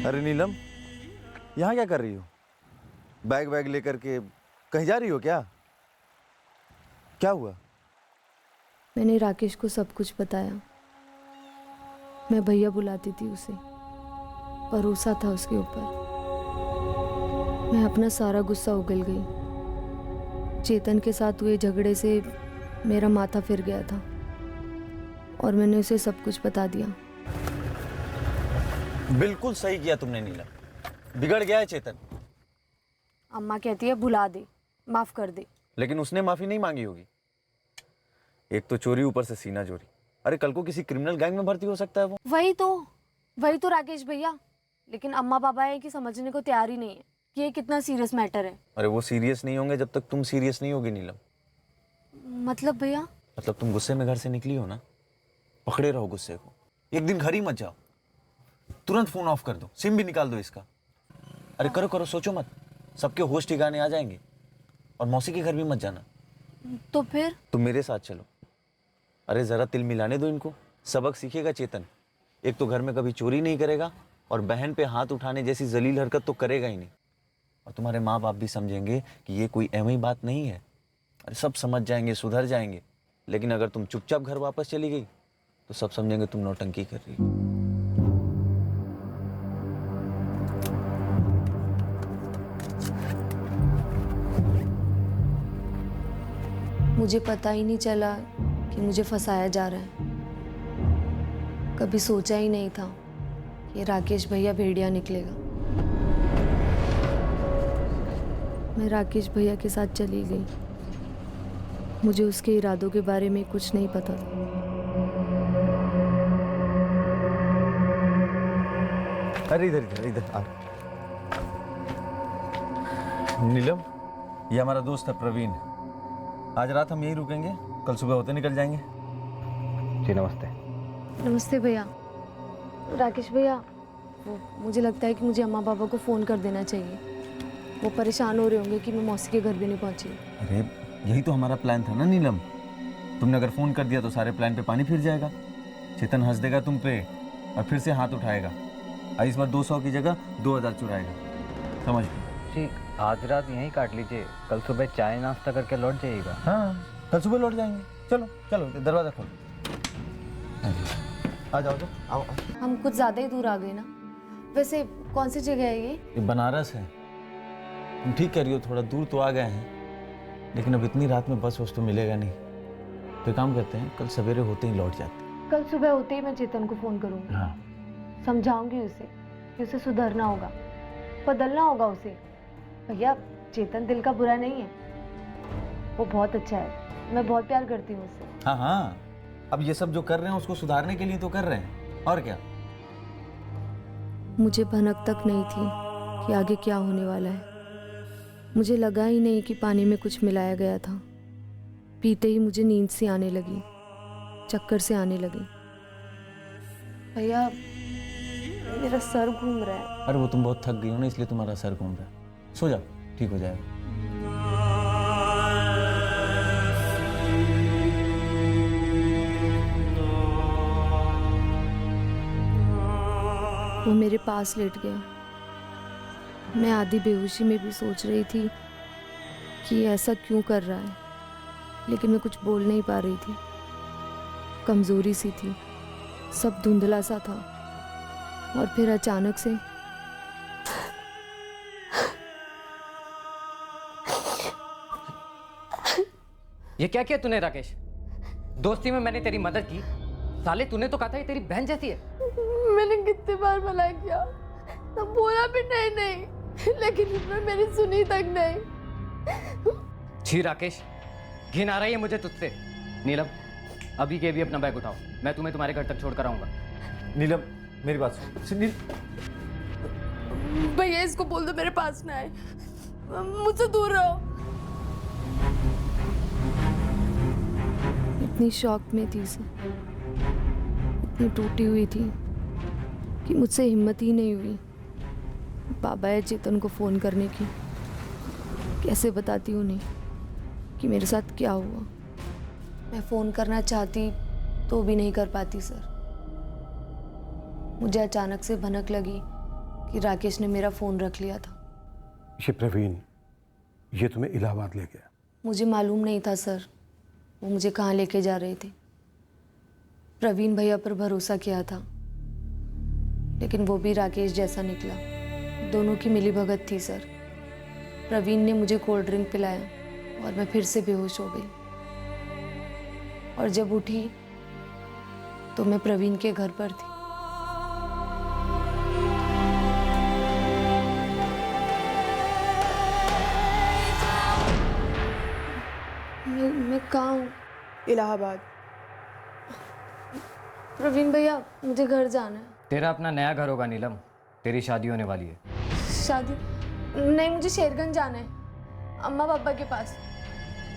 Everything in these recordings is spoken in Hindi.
अरे नीलम, यहाँ क्या कर रही हो? बैग वैग लेकर के कहीं जा रही हो क्या? क्या हुआ? मैंने राकेश को सब कुछ बताया। मैं भैया बुलाती थी उसे, भरोसा था उसके ऊपर। मैं अपना सारा गुस्सा उगल गई। चेतन के साथ हुए झगड़े से मेरा माथा फिर गया था और मैंने उसे सब कुछ बता दिया। बिल्कुल सही किया तुमने नीलम। बिगड़ गया है चेतन। अम्मा कहती है भुला दे, माफ कर दे। लेकिन उसने माफी नहीं मांगी होगी। एक तो चोरी, ऊपर से सीना चोरी। अरे कल को किसी क्रिमिनल गैंग में भर्ती हो सकता है वो। वही तो राकेश भैया। लेकिन अम्मा पापा है कि समझने को तैयार ही नहीं है कि ये कितना सीरियस मैटर है। अरे वो सीरियस नहीं होंगे जब तक तुम सीरियस नहीं होगी नीलम। मतलब भैया? मतलब तुम गुस्से में घर से निकली हो ना, पकड़े रहो गुस्से को। एक दिन घर ही मत जाओ, तुरंत फोन ऑफ कर दो, सिम भी निकाल दो इसका। अरे करो करो, सोचो मत, सबके होश ठिकाने आ जाएंगे। और मौसी के घर भी मत जाना। तो फिर? तुम मेरे साथ चलो। अरे जरा तिल मिलाने दो इनको, सबक सीखेगा चेतन। एक तो घर में कभी चोरी नहीं करेगा और बहन पे हाथ उठाने जैसी जलील हरकत तो करेगा ही नहीं। और तुम्हारे माँ बाप भी समझेंगे कि ये कोई एवं ही बात नहीं है। अरे सब समझ जाएंगे, सुधर जाएंगे। लेकिन अगर तुम चुपचाप घर वापस चली गई तो सब समझेंगे तुम नौटंकी कर रही हो। मुझे पता ही नहीं चला कि मुझे फंसाया जा रहा है। कभी सोचा ही नहीं था कि राकेश भैया भेड़िया निकलेगा। मैं राकेश भैया के साथ चली गई। मुझे उसके इरादों के बारे में कुछ नहीं पता था। अरे इधर इधर इधर आ। नीलम, ये हमारा दोस्त है प्रवीण। आज रात हम यहीं रुकेंगे, कल सुबह होते निकल जाएंगे। जी नमस्ते। नमस्ते भैया। राकेश भैया, मुझे लगता है कि मुझे अम्मा पापा को फ़ोन कर देना चाहिए। वो परेशान हो रहे होंगे कि मैं मौसी के घर भी नहीं पहुंची। अरे यही तो हमारा प्लान था ना नीलम। तुमने अगर फ़ोन कर दिया तो सारे प्लान पे पानी फिर जाएगा। चेतन हंस देगा तुम पे और फिर से हाथ उठाएगा। इस बार 200 की जगह 2000 चुराएगा, समझ लो। जी आज रात यहीं काट लीजिए, कल सुबह चाय नाश्ता करके लौट जाइएगा। हाँ, कल सुबह लौट जाएंगे। चलो चलो, दरवाज़ा खोलो। आ जाओ, आओ। हम कुछ ज़्यादा ही दूर आ गए ना। वैसे कौन सी जगह है ये? ये बनारस है। तुम ठीक कह रही हो, थोड़ा दूर तो आ गए हैं, लेकिन अब इतनी रात में बस तो मिलेगा नहीं। तो काम करते हैं, कल सवेरे होते ही लौट जाते हैं। कल सुबह होते ही मैं चेतन को फ़ोन करूँगी। हाँ, समझाऊंगी उसे कि उसे सुधरना होगा, बदलना होगा उसे। भैया, चेतन दिल का बुरा नहीं है, वो बहुत अच्छा है। मैं बहुत प्यार करती हूँ उससे। हाँ हाँ, अब ये सब जो कर रहे हैं उसको सुधारने के लिए तो कर रहे हैं, और क्या। मुझे भनक तक नहीं थी कि आगे क्या होने वाला है। मुझे लगा ही नहीं कि पानी में कुछ मिलाया गया था। पीते ही मुझे नींद सी आने लगी, चक्कर से आने लगी। भैया, मेरा सर घूम रहा है। अरे वो तुम बहुत थक गई हो ना, इसलिए तुम्हारा सर घूम रहा है। सो जाओ, ठीक हो जाएगा। वो मेरे पास लेट गया। मैं आधी बेहोशी में भी सोच रही थी कि ऐसा क्यों कर रहा है, लेकिन मैं कुछ बोल नहीं पा रही थी। कमज़ोरी सी थी, सब धुंधला सा था। और फिर अचानक से ये क्या किया तूने राकेश? दोस्ती में मैंने तेरी मदद की, साले तूने तो कहा था ये तेरी बहन जैसी है। मैंने कितने बार मना किया, तब बोला भी नहीं, लेकिन उसने मेरी सुनी तक नहीं। छी राकेश, घिन आ रही है मुझे तुझसे। नीलम, अभी के भी अपना बैग उठाओ, मैं तुम्हें तुम्हारे घर तक छोड़ कर आऊंगा। नीलम, मेरी बात सुन। भैया, इसको बोल दो मेरे पास ना आए, मुझसे दूर रहो। इतनी शॉक में थी से, इतनी टूटी हुई थी कि मुझसे हिम्मत ही नहीं हुई बाबा या चेतन को फ़ोन करने की। कैसे बताती उन्हें कि मेरे साथ क्या हुआ। मैं फ़ोन करना चाहती तो भी नहीं कर पाती सर। मुझे अचानक से भनक लगी कि राकेश ने मेरा फ़ोन रख लिया था। ये प्रवीण, ये तुम्हें इलाहाबाद ले गया? मुझे मालूम नहीं था सर, वो मुझे कहाँ लेके जा रहे थे। प्रवीण भैया पर भरोसा किया था, लेकिन वो भी राकेश जैसा निकला। दोनों की मिलीभगत थी सर। प्रवीण ने मुझे कोल्ड ड्रिंक पिलाया और मैं फिर से बेहोश हो गई, और जब उठी तो मैं प्रवीण के घर पर थी। मैं कहाँ हूँ? इलाहाबाद। प्रवीण भैया, मुझे घर जाना है। तेरा अपना नया घर होगा नीलम, तेरी शादी होने वाली है। शादी? नहीं, मुझे शेरगंज जाना है, अम्मा पापा के पास,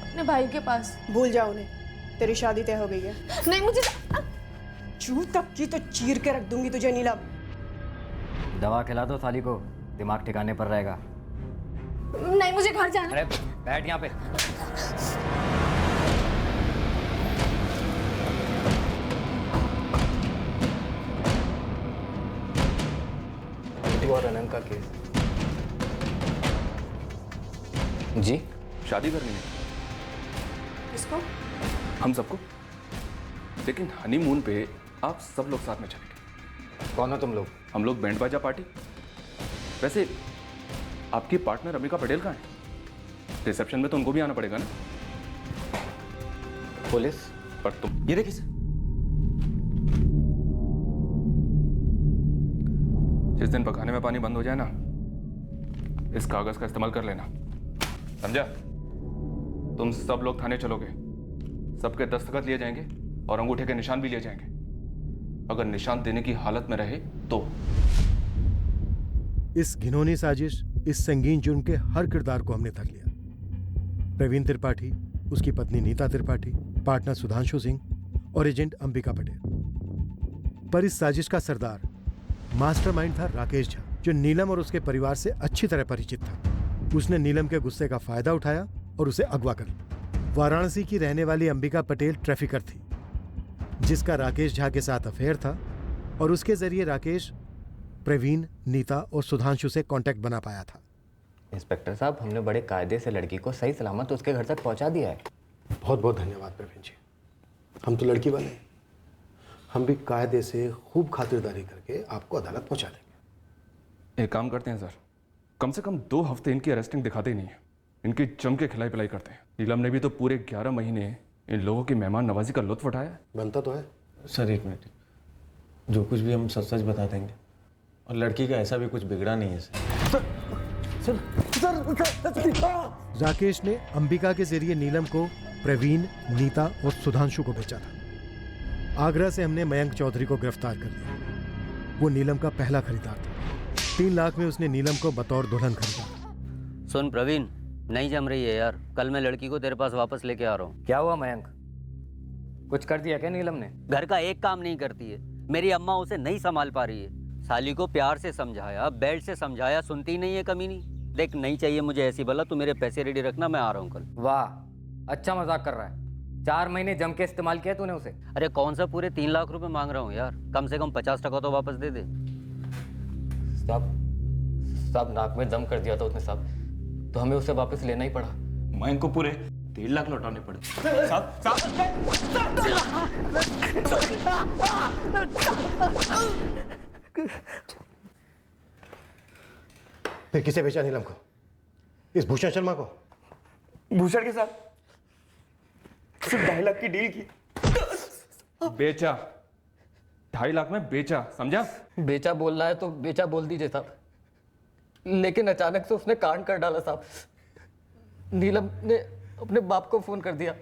अपने भाई के पास। भूल जा उन्हें, तेरी शादी तय हो गई है। नहीं, मुझे चू तक की तो चीर के रख दूंगी तुझे नीलम। दवा खिला दो साली को, दिमाग ठिकाने पर रहेगा। नहीं, मुझे घर जाना है। अरे बैठ यहाँ पे। और अनंत का केस जी, शादी करनी है किसको? हम सबको, लेकिन हनीमून पे आप सब लोग साथ में चलेंगे। कौन हो तुम लोग? हम लोग बैंड बाजा पार्टी। वैसे आपकी पार्टनर अम्बिका पटेल कहाँ है? रिसेप्शन में तो उनको भी आना पड़ेगा ना। पुलिस? पर तुम ये देखिए सर, जिस दिन पकाने में पानी बंद हो जाए ना, इस कागज का इस्तेमाल कर लेना, समझा? तुम सब लोग थाने चलोगे, सबके दस्तखत लिए जाएंगे और अंगूठे के निशान भी लिए जाएंगे। अगर निशान देने की हालत में रहे तो। इस घिनौनी साजिश, इस संगीन जुर्म के हर किरदार को हमने धर लिया। प्रवीण त्रिपाठी, उसकी पत्नी नीता त्रिपाठी, पार्टनर सुधांशु सिंह और एजेंट अंबिका पटेल। पर इस साजिश का सरदार, मास्टरमाइंड था राकेश झा, जो नीलम और उसके परिवार से अच्छी तरह परिचित था। उसने नीलम के गुस्से का फायदा उठाया और उसे अगवा कर लिया। वाराणसी की रहने वाली अंबिका पटेल ट्रैफिकर थी, जिसका राकेश झा के साथ अफेयर था, और उसके जरिए राकेश प्रवीण, नीता और सुधांशु से कांटेक्ट बना पाया था। इंस्पेक्टर साहब, हमने बड़े कायदे से लड़की को सही सलामत उसके घर तक पहुंचा दिया है। बहुत बहुत धन्यवाद प्रवीण जी। हम तो लड़की वाले हैं, हम भी कायदे से खूब खातिरदारी करके आपको अदालत पहुंचा देंगे। एक काम करते हैं सर, कम से कम 2 हफ्ते इनकी अरेस्टिंग दिखाते ही नहीं है, इनकी जम के खिलाई पिलाई करते हैं। नीलम ने भी तो पूरे 11 महीने इन लोगों की मेहमान नवाजी का लुत्फ उठाया। बनता तो है सर। एक मिनट, जो कुछ भी हम सच सच बता देंगे, और लड़की का ऐसा भी कुछ बिगड़ा नहीं है सर। राकेश ने अंबिका के जरिए नीलम को प्रवीण, नीता और सुधांशु को बेचा था। आगरा से हमने मयंक चौधरी को गिरफ्तार कर लिया। वो नीलम का पहला खरीदार था। 3 लाख में उसने नीलम को बतौर दुल्हन खरीदा। सुन प्रवीण, नहीं जम रही है यार। कल मैं लड़की को तेरे पास वापस लेके आ रहा हूँ। क्या हुआ मयंक? कुछ कर दिया क्या नीलम ने? घर का एक काम नहीं करती है। मेरी अम्मा उसे नहीं संभाल पा रही है। साली को प्यार से समझाया, बेल्ट से समझाया, सुनती नहीं है कमीनी। देख, नहीं चाहिए मुझे ऐसी बला। तू मेरे पैसे रेडी रखना, मैं आ रहा हूँ कल। वाह, अच्छा मजाक कर रहा है। 4 महीने जम के इस्तेमाल किया तूने उसे। अरे कौन सा पूरे 3 लाख रुपए मांग रहा हूँ यार, कम से कम 50% तो वापस दे दे। सब नाक में दम कर दिया था उसने सब, तो हमें उसे वापस लेना ही पड़ा। मयंक को पूरे 1.5 लाख लौटाने पड़े। फिर किसे बेचा नीलम को? इस भूषण शर्मा को? भूषण के साथ सिर्फ 2.5 लाख की डील की। बेचा 2.5 लाख में बेचा, समझा? बेचा बोलना है तो बेचा बोल दीजिए साहब, लेकिन अचानक से उसने कांड कर डाला साहब। नीलम ने अपने बाप को फोन कर दिया।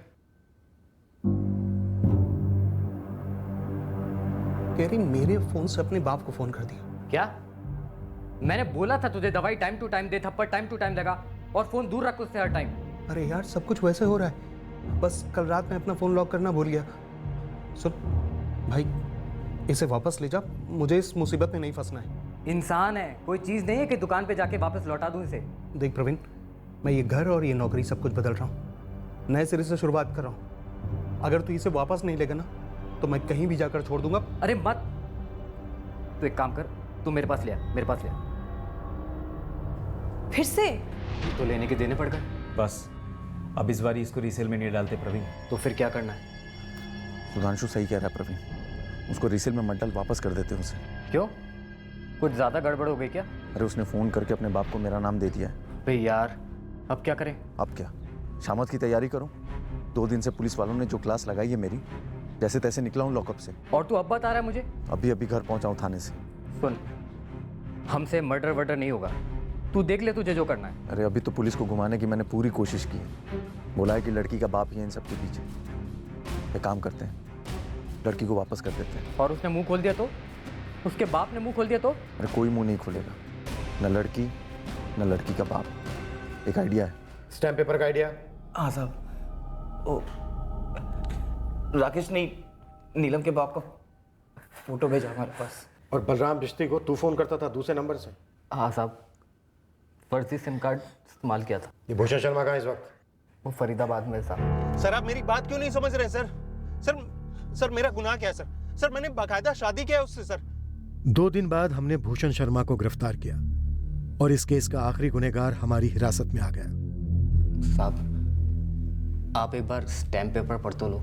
कह रही मेरे फोन से अपने बाप को फोन कर दिया। क्या? मैंने बोला था तुझे दवाई टाइम टू टाइम दे, थप्पड़ टाइम टू टाइम लगा, और फोन दूर रख उससे हर टाइम। अरे यार, सब कुछ वैसे हो रहा है, बस कल रात में अपना फोन लॉक करना भूल गया। सुन भाई, इसे वापस ले जा, मुझे इस मुसीबत में नहीं फंसना है। इंसान है, कोई चीज नहीं है कि दुकान पे जाके वापस लौटा दूं इसे। देख प्रवीण, मैं ये घर और ये नौकरी सब कुछ बदल रहा हूँ, नए सिरे से शुरुआत कर रहा हूँ। अगर तू इसे वापस नहीं लेगा ना, तो मैं कहीं भी जाकर छोड़ दूंगा। अरे मत, तू एक काम कर, तू मेरे पास ले आ, मेरे पास ले आ। फिर से? तो लेने के देने पड़ गए। बस अब इस बार इसको रीसेल में नहीं डालते प्रवीण। तो फिर क्या करना है? सुधांशु सही कह रहा है प्रवीण, उसको रीसेल में मत डाल, वापस कर देते हैं उसे। क्यों? कुछ ज़्यादा गड़बड़ हो गई क्या? अरे उसने फ़ोन करके अपने बाप को मेरा नाम दे दिया है। भाई यार, अब क्या करें? अब क्या, शामत की तैयारी करूं? 2 दिन से पुलिस वालों ने जो क्लास लगाई है मेरी, जैसे तैसे निकला हूं लॉकअप से। और तू अब बता रहा है मुझे? अभी घर पहुंचा हूं थाने से। सुन, हमसे मर्डर वर्डर नहीं होगा, तू देख ले तुझे जो करना है। अरे अभी तो पुलिस को घुमाने की मैंने पूरी कोशिश की है। बोला है कि लड़की का बाप ही है इन सब के पीछे। एक काम करते हैं, लड़की को वापस कर देते हैं। और उसने मुंह खोल दिया तो? उसके बाप ने मुंह खोल दिया तो? अरे कोई मुंह नहीं खोलेगा, न लड़की न लड़की का बाप। एक आइडिया है। स्टैम्प पेपर का आइडिया? हाँ साहब, ओ राकेश ने नीलम के बाप का फोटो भेजा हमारे पास। और बलराम बिश्ती को तू फोन करता था दूसरे नंबर से? हाँ साहब, फर्जी सिम कार्ड इस्तेमाल किया था। ये भूषण शर्मा कहाँ इस वक्त? वो फरीदाबाद में साहब। सर आप मेरी बात क्यों नहीं समझ रहे सर? सर मेरा गुनाह क्या है सर? सर मैंने बाकायदा शादी किया है उससे सर। 2 दिन बाद हमने भूषण शर्मा को गिरफ्तार किया और इस केस का आखिरी गुनहगार हमारी हिरासत में आ गया। साहब, आप एक बार स्टैम्प पेपर पढ़ तो लो।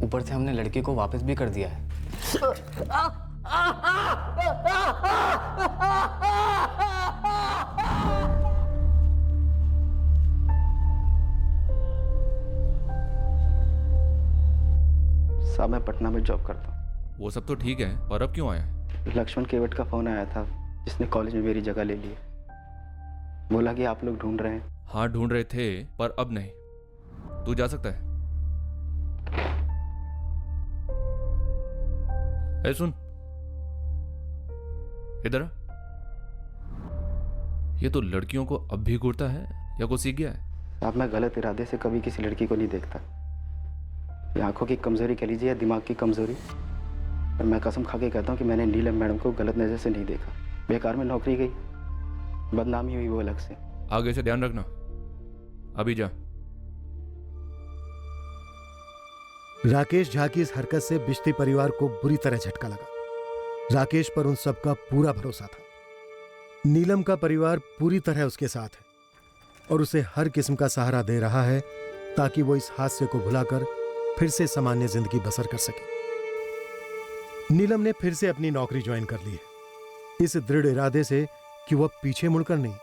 ऊपर से हमने लड़की को वापस भी कर दिया है। साहब मैं पटना में जॉब करता हूँ। वो सब तो ठीक है, और अब क्यों आया है? लक्ष्मण केवट का फोन आया था, जिसने कॉलेज में मेरी जगह ले ली। बोला कि आप लोग ढूंढ रहे हैं। हाँ ढूंढ रहे थे, पर अब नहीं। तू जा सकता है। ए सुन, इधर आ। ये तो लड़कियों को अब भी घूरता है या कुछ सीख गया है? साहब मैं गलत इरादे से कभी किसी लड़की को नहीं देखता। ये आंखों की कमजोरी कह लीजिए या दिमाग की कमजोरी, पर मैं कसम खा के कहता हूँ कि मैंने नीलम मैडम को गलत नजर से नहीं देखा। बेकार में नौकरी गई, बदनामी हुई वो अलग से। आगे से ध्यान रखना। अभी जा। राकेश झा की इस हरकत से बिश्ती परिवार को बुरी तरह झटका लगा। राकेश पर उन सबका पूरा भरोसा था। नीलम का परिवार पूरी तरह उसके साथ है और उसे हर किस्म का सहारा दे रहा है ताकि वो इस हादसे को भुलाकर फिर से सामान्य जिंदगी बसर कर सके। नीलम ने फिर से अपनी नौकरी ज्वाइन कर ली है, इस दृढ़ इरादे से कि वह पीछे मुड़कर नहीं,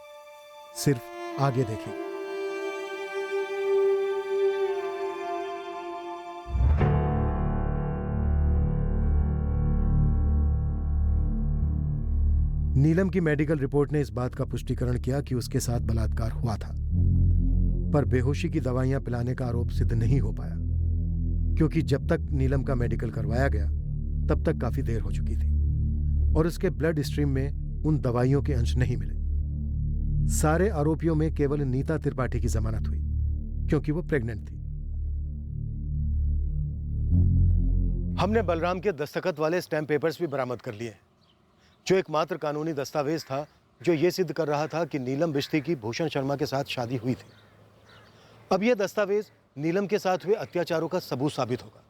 सिर्फ आगे देखेगी। नीलम की मेडिकल रिपोर्ट ने इस बात का पुष्टिकरण किया कि उसके साथ बलात्कार हुआ था, पर बेहोशी की दवाइयां पिलाने का आरोप सिद्ध नहीं हो पाया, क्योंकि जब तक नीलम का मेडिकल करवाया गया तब तक काफी देर हो चुकी थी और उसके ब्लड स्ट्रीम में उन दवाइयों के अंश नहीं मिले। सारे आरोपियों में केवल नीता त्रिपाठी की जमानत हुई क्योंकि वो प्रेग्नेंट थी। हमने बलराम के दस्तखत वाले स्टैम्प पेपर्स भी बरामद कर लिए, जो एकमात्र कानूनी दस्तावेज था जो यह सिद्ध कर रहा था कि नीलम बिश्ती की भूषण शर्मा के साथ शादी हुई थी। अब यह दस्तावेज नीलम के साथ हुए अत्याचारों का सबूत साबित होगा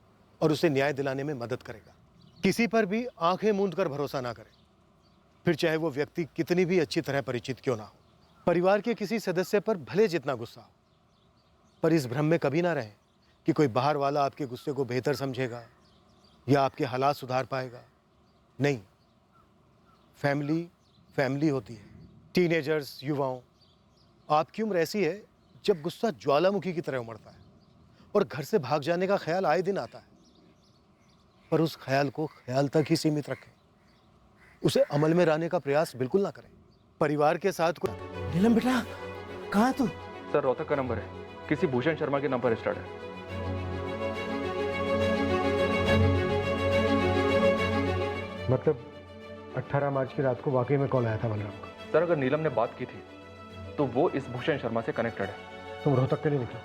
और उसे न्याय दिलाने में मदद करेगा। किसी पर भी आंखें मूंद कर भरोसा ना करें, फिर चाहे वो व्यक्ति कितनी भी अच्छी तरह परिचित क्यों ना हो। परिवार के किसी सदस्य पर भले जितना गुस्सा हो, पर इस भ्रम में कभी ना रहें कि कोई बाहर वाला आपके गुस्से को बेहतर समझेगा या आपके हालात सुधार पाएगा। नहीं, फैमिली फैमिली होती है। टीनेजर्स, युवाओं, आपकी उम्र ऐसी है जब गुस्सा ज्वालामुखी की तरह उमड़ता है और घर से भाग जाने का ख्याल आए दिन आता है, पर उस ख्याल को ख्याल तक ही सीमित रखें, उसे अमल में लाने का प्रयास बिल्कुल ना करें। परिवार के साथ कोई नीलम बेटा कहाँ तू? सर रोहतक का नंबर है, किसी भूषण शर्मा के नंबर स्टार्ट है। मतलब 18 मार्च की रात को वाकई में कॉल आया था बलराम का? सर अगर नीलम ने बात की थी तो वो इस भूषण शर्मा से कनेक्टेड है। तुम रोहतक के लिए निकलो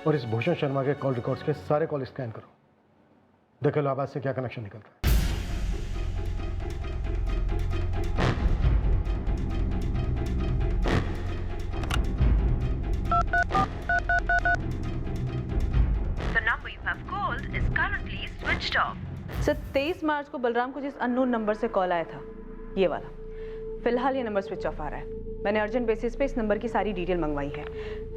और इस भूषण शर्मा के कॉल रिकॉर्ड्स के सारे कॉल स्कैन करो, देखो इलाहाबाद से क्या कनेक्शन निकलता है। The number you have called is currently switched off. Sir 23 मार्च को बलराम को जिस अननोन नंबर से कॉल आया था, ये वाला, फिलहाल ये नंबर स्विच ऑफ आ रहा है। मैंने अर्जेंट बेसिस पे इस नंबर की सारी डिटेल मंगवाई है।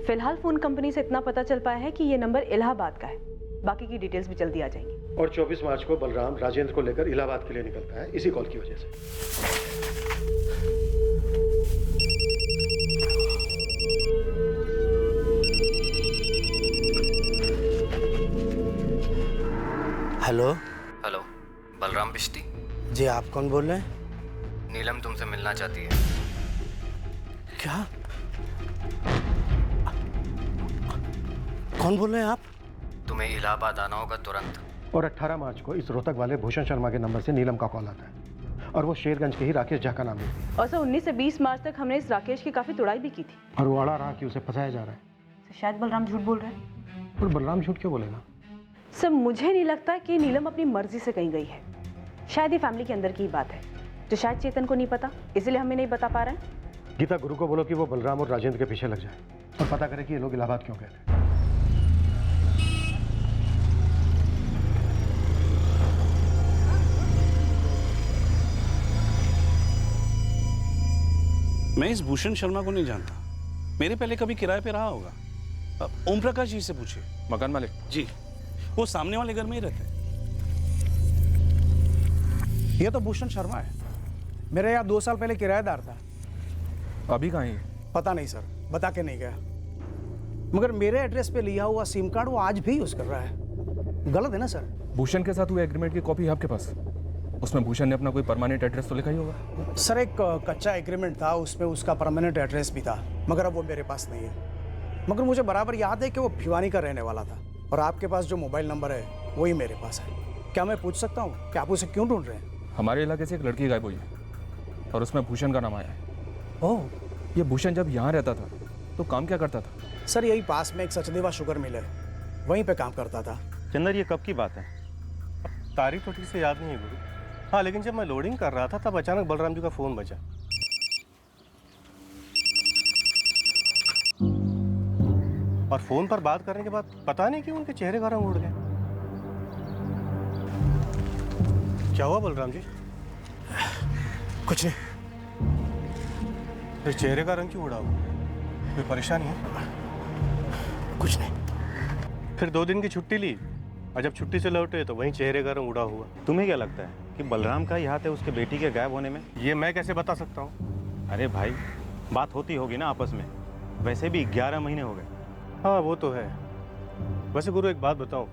फिलहाल फ़ोन कंपनी से इतना पता चल पाया है कि ये नंबर इलाहाबाद का है। बाकी की डिटेल्स भी जल्दी आ जाएंगी। और 24 मार्च को बलराम राजेंद्र को लेकर इलाहाबाद के लिए निकलता है, इसी कॉल की वजह से। हेलो। हेलो, बलराम बिश्ती। जी, आप कौन बोल रहे हैं? नीलम तुमसे मिलना चाहती है। क्या? कौन बोल रहे हैं आप? तुम्हें इलाहाबाद आना होगा तुरंत। और 18 मार्च को इस रोहतक वाले भूषण शर्मा के नंबर से नीलम का कॉल आता है और वो शेरगंज के ही राकेश झा का नाम लेती है। और सर 19 से 20 मार्च तक हमने इस राकेश की काफ़ी तुड़ाई भी की थी। और वो अड़ा रहा कि उसे फंसाया जा रहा है। तो शायद बलराम झूठ बोल रहा है। और बलराम झूठ क्यों बोलेगा? सर मुझे नहीं लगता कि नीलम अपनी मर्जी से कहीं गई है। शायद ये फैमिली के अंदर की बात है जो शायद चेतन को नहीं पता, इसलिए हमें नहीं बता पा रहे हैं। गीता, गुरु को बोलो कि वो बलराम और राजेंद्र के पीछे लग जाए और पता करे कि ये लोग इलाहाबाद क्यों गए थे। मैं इस भूषण शर्मा को नहीं जानता। मेरे पहले कभी किराए पे रहा होगा। ओम प्रकाश जी से पूछिए। मकान मालिक जी, वो सामने वाले घर में ही रहते हैं। ये तो भूषण शर्मा है। मेरे यहाँ 2 साल पहले किराएदार था। अभी कहाँ है? पता नहीं सर, बता के नहीं गया। मगर मेरे एड्रेस पे लिया हुआ सिम कार्ड वो आज भी यूज कर रहा है। गलत है ना सर? भूषण के साथ हुए एग्रीमेंट की कॉपी है आपके पास? उसमें भूषण ने अपना कोई परमानेंट एड्रेस तो लिखा ही होगा। सर एक कच्चा एग्रीमेंट था, उसमें उसका परमानेंट एड्रेस भी था, मगर अब वो मेरे पास नहीं है। मगर मुझे बराबर याद है कि वो भिवानी का रहने वाला था और आपके पास जो मोबाइल नंबर है वही मेरे पास है। क्या मैं पूछ सकता हूँ कि आप उसे क्यों ढूंढ रहे हैं? हमारे इलाके से एक लड़की गायब हुई है और उसमें भूषण का नाम आया है। ओह, ये भूषण जब यहाँ रहता था तो काम क्या करता था? सर यही पास में एक सचदेवा शुगर मिल है, वहीं पे काम करता था। चंदर, ये कब की बात है? अब तारीख तो ठीक से याद नहीं है गुरु। हाँ, लेकिन जब मैं लोडिंग कर रहा था तब अचानक बलराम जी का फ़ोन बजा। और फ़ोन पर बात करने के बाद पता नहीं क्यों उनके चेहरे का रंग उड़ गया। क्या हुआ बलराम जी? कुछ नहीं। फिर चेहरे का रंग क्यों उड़ा हुआ? कोई परेशानी है? कुछ नहीं। फिर 2 दिन की छुट्टी ली और जब छुट्टी से लौटे तो वहीं चेहरे का रंग उड़ा हुआ। तुम्हें क्या लगता है कि बलराम का ही हाथ है उसके बेटी के गायब होने में? ये मैं कैसे बता सकता हूँ? अरे भाई, बात होती होगी ना आपस में। वैसे भी 11 महीने हो गए। हाँ, वो तो है। वैसे गुरु एक बात बताऊँ,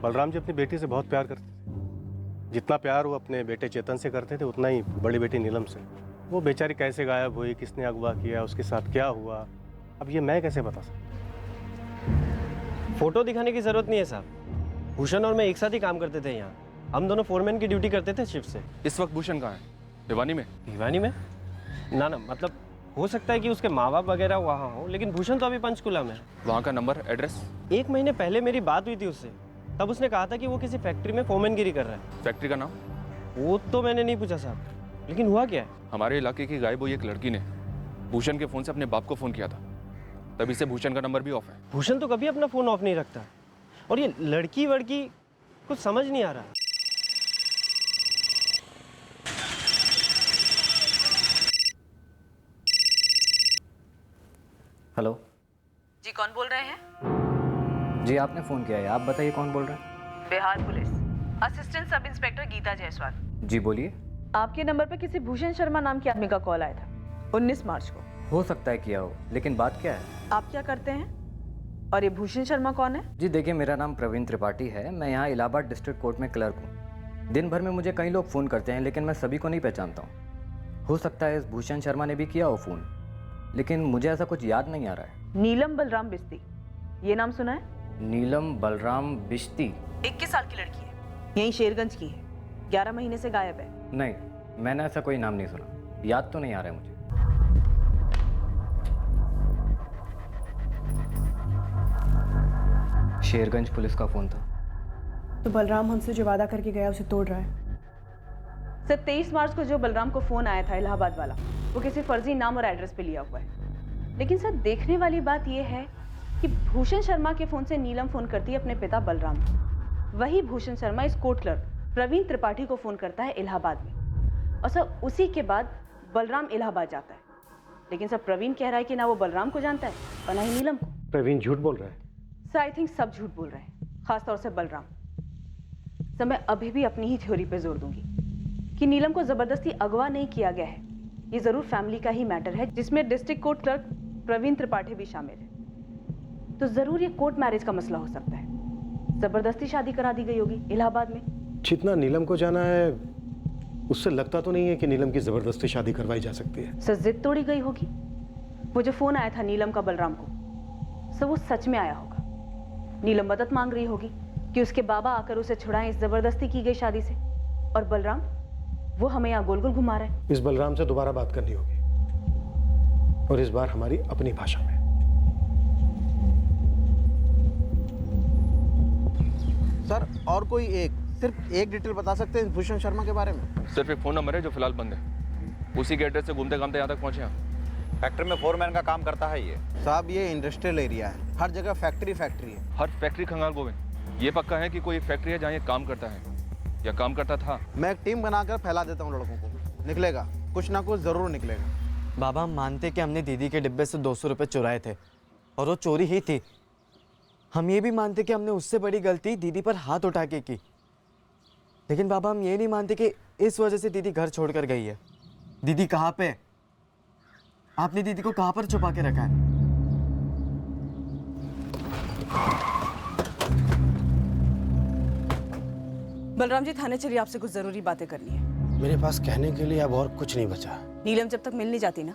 बलराम जी अपनी बेटी से बहुत प्यार करते थे। जितना प्यार वो अपने बेटे चेतन से करते थे उतना ही बड़ी बेटी नीलम से। वो बेचारी कैसे गायब हुई, किसने अगवा किया, उसके साथ क्या हुआ, अब ये मैं कैसे बता सकता? फोटो दिखाने की जरूरत नहीं है साहब। भूषण और मैं एक साथ ही काम करते थे यहाँ। हम दोनों फोरमैन की ड्यूटी करते थे शिफ्ट से। इस वक्त भूषण कहाँ है? भिवानी में? भिवानी में? ना, मतलब हो सकता है कि उसके माँ बाप वगैरह वहाँ हो, लेकिन भूषण तो अभी पंचकुला में है। वहाँ का नंबर, एड्रेस? 1 महीने पहले मेरी बात हुई थी उससे। तब उसने कहा था कि वो किसी फैक्ट्री में फोरमैनगिरी कर रहा है। फैक्ट्री का नाम? वो तो मैंने नहीं पूछा साहब, लेकिन हुआ क्या है? हमारे इलाके की गायब हुई एक लड़की ने भूषण के फ़ोन से अपने बाप को फ़ोन किया था, तभी से भूषण का नंबर भी ऑफ है। भूषण तो कभी अपना फ़ोन ऑफ नहीं रखता। और ये लड़की वड़की कुछ समझ नहीं आ रहा। हेलो जी, कौन बोल रहे हैं? जी, आपने फ़ोन किया है, आप बताइए कौन बोल रहा है? Bihar police assistant sub inspector Geeta Jaiswal. जी बोलिए। आपके नंबर पर किसी भूषण शर्मा नाम के आदमी का कॉल आया था 19 मार्च को। हो सकता है किया हो, लेकिन बात क्या है? आप क्या करते हैं और ये भूषण शर्मा कौन है? जी देखिए, मेरा नाम प्रवीण त्रिपाठी है। मैं यहाँ इलाहाबाद डिस्ट्रिक्ट कोर्ट में क्लर्क हूँ। दिन भर में मुझे कई लोग फ़ोन करते हैं, लेकिन मैं सभी को नहीं पहचानता हूँ। हो सकता है इस भूषण शर्मा ने भी किया हो फ़ोन, लेकिन मुझे ऐसा कुछ याद नहीं आ रहा है। नीलम बलराम बिस्ती, ये नाम सुना है? नीलम बलराम बिश्ती? 21 साल की लड़की है, यहीं शेरगंज की है, 11 महीने से गायब है। नहीं, मैंने ऐसा कोई नाम नहीं सुना, याद तो नहीं आ रहा है मुझे। शेरगंज पुलिस का फ़ोन था। तो बलराम हमसे जो वादा करके गया उसे तोड़ रहा है। सर 23 मार्च को जो बलराम को फ़ोन आया था इलाहाबाद वाला, वो किसी फर्जी नाम और एड्रेस पे लिया हुआ है। लेकिन सर देखने वाली बात यह है कि भूषण शर्मा के फ़ोन से नीलम फ़ोन करती है अपने पिता बलराम को। वही भूषण शर्मा इस कोर्ट क्लर्क प्रवीण त्रिपाठी को फ़ोन करता है इलाहाबाद में, और सर उसी के बाद बलराम इलाहाबाद जाता है। लेकिन सर प्रवीण कह रहा है कि ना वो बलराम को जानता है और ना ही नीलम को। प्रवीण झूठ बोल रहा है। सर आई थिंक सब झूठ बोल रहे हैं, खासतौर से बलराम। सर मैं अभी भी अपनी ही थ्योरी पे जोर दूंगी कि नीलम को जबरदस्ती अगवा नहीं किया गया है। ये जरूर फैमिली का ही मैटर है जिसमें district court clerk Praveen Tripathi भी शामिल है। तो जरूर ये कोर्ट मैरिज का मसला हो सकता है। जबरदस्ती शादी करा दी गई होगी इलाहाबाद में। जितना नीलम को जाना है उससे लगता तो नहीं है कि नीलम की जबरदस्ती शादी करवाई जा सकती है। सर जिद तोड़ी गई होगी। वो जो फोन आया था नीलम का बलराम को, सर वो सच में आया होगा। नीलम मदद मांग रही होगी कि उसके बाबा आकर उसे छुड़ाएं इस जबरदस्ती की गई शादी से, और बलराम वो हमें यहाँ गोल गोल घुमा रहे हैं। इस बलराम से दोबारा बात करनी होगी, और इस बार हमारी अपनी भाषा में। सर और कोई सिर्फ एक डिटेल बता सकते हैं भूषण शर्मा के बारे में? सिर्फ एक फ़ोन नंबर है जो फिलहाल बंद है। उसी के एड्रेस से घूमते घामते यहाँ तक पहुँचे हैं। फैक्ट्री में फोरमैन का काम करता है ये। साहब ये इंडस्ट्रियल एरिया है, हर जगह फैक्ट्री है। हर फैक्ट्री खंगाल गोविंद, ये पक्का है कि कोई एक फैक्ट्री है जहाँ ये काम करता है या काम करता था? मैं एक टीम बनाकर फैला देता हूँ लड़कों को, निकलेगा कुछ ना कुछ ज़रूर निकलेगा। बाबा हम मानते कि हमने दीदी के डिब्बे से 200 रुपये चुराए थे और वो चोरी ही थी। हम ये भी मानते कि हमने उससे बड़ी गलती दीदी पर हाथ उठा के की, लेकिन बाबा हम ये नहीं मानते कि इस वजह से दीदी घर छोड़कर गई है। दीदी कहाँ पे? आपने दीदी को कहाँ पर छुपा के रखा है? बलराम जी थाने चलिए, आपसे कुछ जरूरी बातें करनी है। मेरे पास कहने के लिए अब और कुछ नहीं बचा। नीलम जब तक मिल नहीं जाती ना,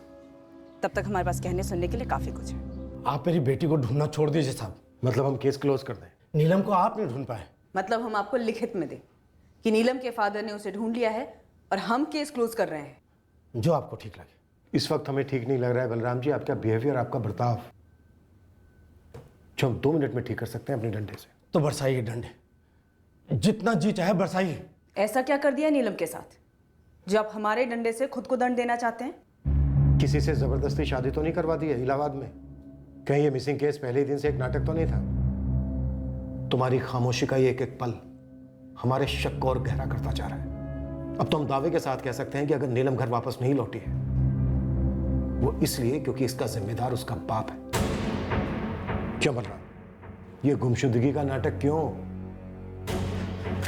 तब तक हमारे पास कहने सुनने के लिए काफी कुछ है। आप मेरी बेटी को ढूंढना छोड़ दीजिए साहब। मतलब हम केस क्लोज कर दें? नीलम को आप नहीं ढूंढ पाए? मतलब हम आपको लिखित में दें कि नीलम के फादर ने उसे ढूंढ लिया है और हम केस क्लोज कर रहे हैं। जो आपको ठीक लगे। इस वक्त हमें ठीक नहीं लग रहा है बलराम जी, आपका बिहेवियर, आपका बर्ताव, जो हम 2 मिनट में ठीक कर सकते हैं अपने डंडे से। तो बरसाइए डंडे, जितना जी चाहे बरसाइए। ऐसा क्या कर दिया नीलम के साथ जो आप हमारे डंडे से खुद को दंड देना चाहते हैं? किसी से जबरदस्ती शादी तो नहीं करवा दी है इलाहाबाद में? कहीं ये मिसिंग केस पहले ही दिन से एक नाटक तो नहीं था? तुम्हारी खामोशी का ये एक एक पल हमारे शक को और गहरा करता जा रहा है। अब तो हम दावे के साथ कह सकते हैं कि अगर नीलम घर वापस नहीं लौटी है, वो इसलिए क्योंकि इसका जिम्मेदार उसका बाप है। क्यों बलराम, ये गुमशुदगी का नाटक क्यों?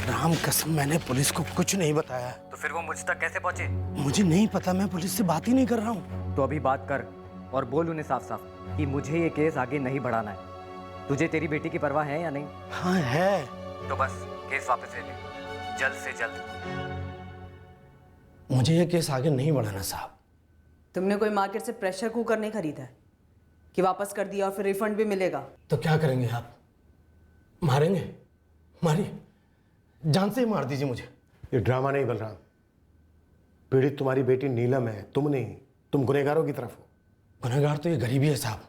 राम कसम मैंने पुलिस को कुछ नहीं बताया। तो फिर वो मुझ तक कैसे पहुंचे? मुझे नहीं पता, मैं पुलिस से बात ही नहीं कर रहा हूँ। तो अभी बात कर और बोल उन्हें साफ साफ कि मुझे ये केस आगे नहीं बढ़ाना है। तुझे तेरी बेटी की परवाह है या नहीं? हाँ है। तो बस केस वापस ले ले, जल्द से जल्द। मुझे ये केस आगे नहीं बढ़ाना साहब। तुमने कोई मार्केट से प्रेशर कुकर नहीं खरीदा है कि वापस कर दिया और फिर रिफंड भी मिलेगा? तो क्या करेंगे आप? मारेंगे? मारिए, जान से ही मार दीजिए मुझे। ये ड्रामा नहीं बलराम, पीड़ित तुम्हारी बेटी नीलम है, तुम नहीं। तुम गुनहगारों की तरफ हो। गुनहगार तो ये गरीबी है साहब।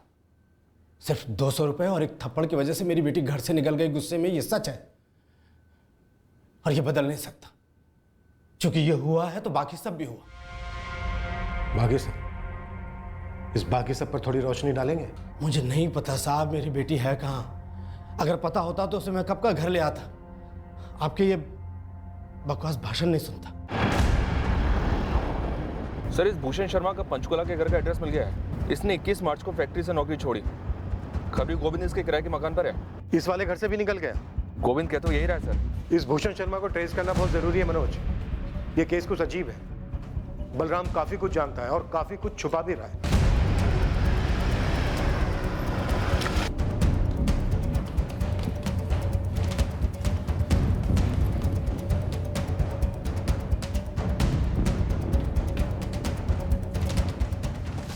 सिर्फ 200 रुपए और एक थप्पड़ की वजह से मेरी बेटी घर से निकल गई गुस्से में, ये सच है और ये बदल नहीं सकता। क्योंकि ये हुआ है तो बाकी सब भी हुआ। बाकी सब? इस बाकी सब पर थोड़ी रोशनी डालेंगे? मुझे नहीं पता साहब मेरी बेटी है कहाँ। अगर पता होता तो उसे मैं कब का घर ले आता। आपके ये बकवास भाषण नहीं सुनता। सर इस भूषण शर्मा का पंचकुला के घर का एड्रेस मिल गया है। इसने 21 मार्च को फैक्ट्री से नौकरी छोड़ी। खबरी गोविंद इसके किराए के मकान पर है। इस वाले घर से भी निकल गया? गोविंद कहते तो यही रहा है सर। इस भूषण शर्मा को ट्रेस करना बहुत जरूरी है मनोज। ये केस कुछ अजीब है। बलराम काफी कुछ जानता है और काफी कुछ छुपा भी रहा है।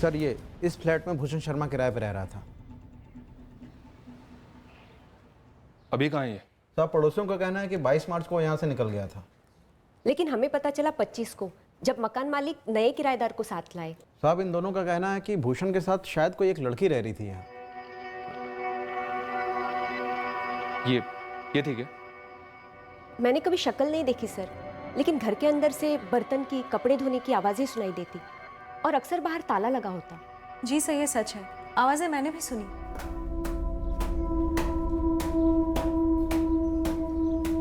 सर ये इस फ्लैट में भूषण शर्मा किराए पर रह रहा था। अभी कहाँ है ये? साहब पड़ोसियों का कहना है कि 22 मार्च को यहाँ से निकल गया था। लेकिन हमें पता चला 25 को, जब मकान मालिक नए किराएदार को साथ लाए। साहब इन दोनों का कहना है कि भूषण के साथ शायद कोई एक लड़की रह रही थी यहाँ। ये ठीक है। मैंने कभी शक्ल नहीं देखी सर, लेकिन घर के अंदर से बर्तन की, कपड़े धोने की आवाजें सुनाई देती और अक्सर बाहर ताला लगा होता। जी सर ये सच है, आवाजें मैंने भी सुनी।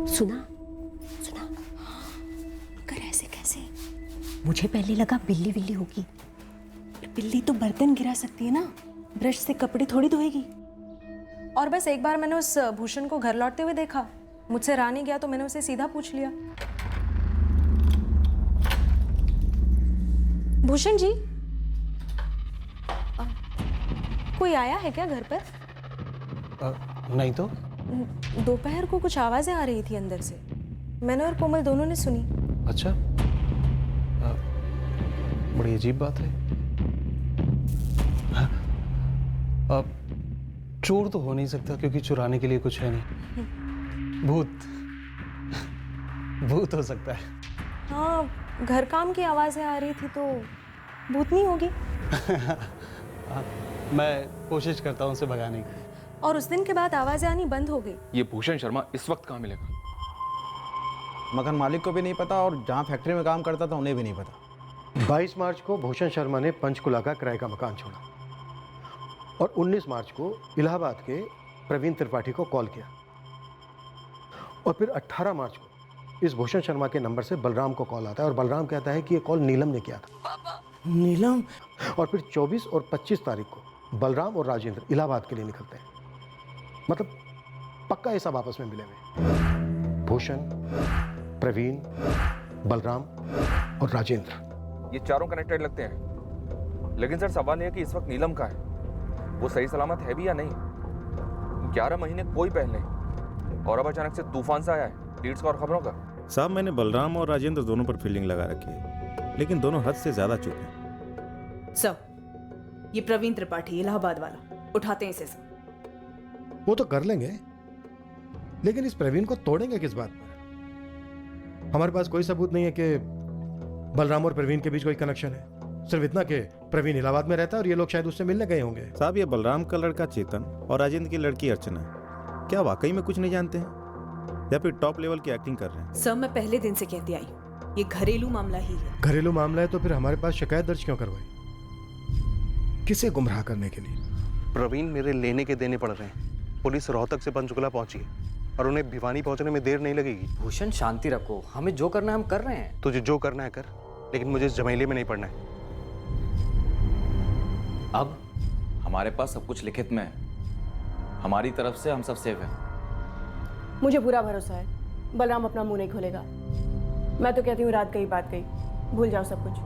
सुना? मगर ऐसे कैसे? मुझे पहले लगा बिल्ली विल्ली होगी, बिल्ली तो बर्तन गिरा सकती है ना, ब्रश से कपड़े थोड़ी धोएगी। और बस एक बार मैंने उस भूषण को घर लौटते हुए देखा, मुझसे रहा नहीं गया तो मैंने उसे सीधा पूछ लिया, भूषण जी कोई आया है क्या घर पर? नहीं तो। दोपहर को कुछ आवाजें आ रही थी अंदर से, मैंने और कोमल दोनों ने सुनी। अच्छा, बड़ी अजीब बात है। अब चोर तो हो नहीं सकता क्योंकि चुराने के लिए कुछ है नहीं। भूत हो सकता है। हाँ, घर काम की आवाजें आ रही थी तो भूत नहीं होगी। मैं कोशिश करता हूँ उसे भगाने की। और उस दिन के बाद आवाजें आनी बंद हो गई। ये भूषण शर्मा इस वक्त कहाँ मिलेगा? मकान मालिक को भी नहीं पता और जहाँ फैक्ट्री में काम करता था उन्हें भी नहीं पता। 22 मार्च को भूषण शर्मा ने पंचकुला का किराए का मकान छोड़ा और 19 मार्च को इलाहाबाद के प्रवीण त्रिपाठी को कॉल किया और फिर 18 मार्च को इस भूषण शर्मा के नंबर से बलराम को कॉल आता है और बलराम कहता है कि ये कॉल नीलम ने किया था। पापा। नीलम? और फिर 24 और 25 तारीख को बलराम और राजेंद्र इलाहाबाद के लिए निकलते हैं। मतलब पक्का ये सब आपस में मिले हुए, भूषण, प्रवीण, बलराम और राजेंद्र। ये चारों कनेक्टेड लगते हैं, लेकिन सर सवाल यह है कि इस वक्त नीलम का है, वो सही सलामत है भी या नहीं? 11 महीने कोई पहल नहीं और अब अचानक से तूफान सा आया है लीड्स का और खबरों का। साहब मैंने बलराम और राजेंद्र दोनों पर फील्डिंग लगा रखी है, लेकिन दोनों हद से ज्यादा चुप हैं। सर, ये प्रवीण त्रिपाठी इलाहाबाद वाला, उठाते हैं इसे सर। वो तो कर लेंगे, लेकिन इस प्रवीण को तोड़ेंगे किस बात पर? हमारे पास कोई सबूत नहीं है कि बलराम और प्रवीण के बीच कोई कनेक्शन है। सिर्फ इतना कि प्रवीण इलाहाबाद में रहता है और ये लोग शायद उससे मिलने गए होंगे। साहब ये बलराम का लड़का चेतन और राजेंद्र की लड़की अर्चना क्या वाकई में कुछ नहीं जानते हैं या फिर टॉप लेवल की एक्टिंग कर रहे हैं? सर, मैं पहले दिन से कहती आई, ये घरेलू मामला ही है। घरेलू मामला है तो फिर हमारे पास शिकायत दर्ज क्यों करवाई? किसे गुमराह करने के लिए? प्रवीण मेरे लेने के देने पड़ रहे हैं। पुलिस रोहतक से पंचकुला पहुंची है और उन्हें भिवानी पहुंचने में देर नहीं लगेगी। भूषण शांति रखो, हमें जो करना है हम कर रहे हैं। तुझे जो करना है कर, लेकिन मुझे इस झमेले में नहीं पड़ना है। अब हमारे पास सब कुछ लिखित में है, हमारी तरफ से हम सब सेफ हैं। मुझे पूरा भरोसा है बलराम अपना मुंह नहीं खोलेगा। मैं तो कहती हूँ रात गई बात गई, भूल जाओ सब कुछ।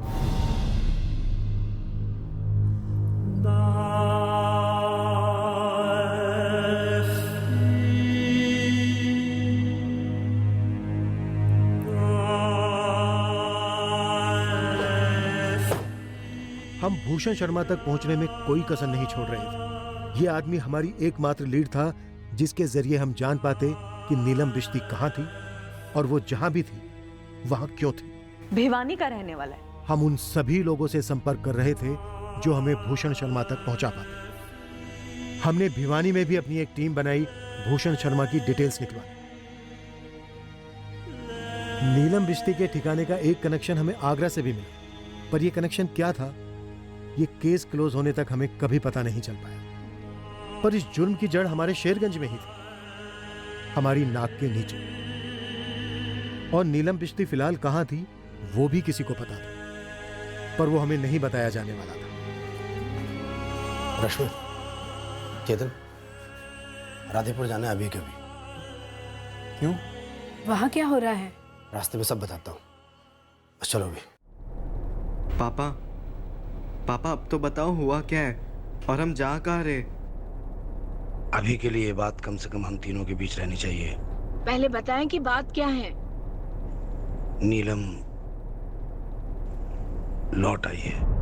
हम भूषण शर्मा तक पहुंचने में कोई कसर नहीं छोड़ रहे थे। ये आदमी हमारी एकमात्र लीड था जिसके जरिए हम जान पाते कि नीलम बिश्ती कहां थी और वो जहां भी थी वहां क्यों थी। भिवानी का रहने वाला है। हम उन सभी लोगों से संपर्क कर रहे थे जो हमें भूषण शर्मा तक पहुंचा पाते। हमने भिवानी में भी अपनी एक टीम बनाई भूषण शर्मा की डिटेल्स निकलवाई। नीलम बिश्ती के ठिकाने का एक कनेक्शन हमें आगरा से भी मिला, पर यह कनेक्शन क्या था ये केस क्लोज होने तक हमें कभी पता नहीं चल पाया। पर इस जुर्म की जड़ हमारे शेरगंज में ही थी, हमारी नाक के नीचे। और नीलम बिश्ती फिलहाल कहां थी वो भी किसी को पता था, पर वो हमें नहीं बताया जाने वाला था। रश्मि, चेतन, राधेपुर जाना है अभी कभी। क्यों? वहां क्या हो रहा है? रास्ते में सब बताता हूँ, बस चलो अभी। पापा, पापा अब तो बताओ हुआ क्या है और हम जा कहाँ रहे? अभी के लिए ये बात कम से कम हम तीनों के बीच रहनी चाहिए। पहले बताएं कि बात क्या है। नीलम लौट आई है।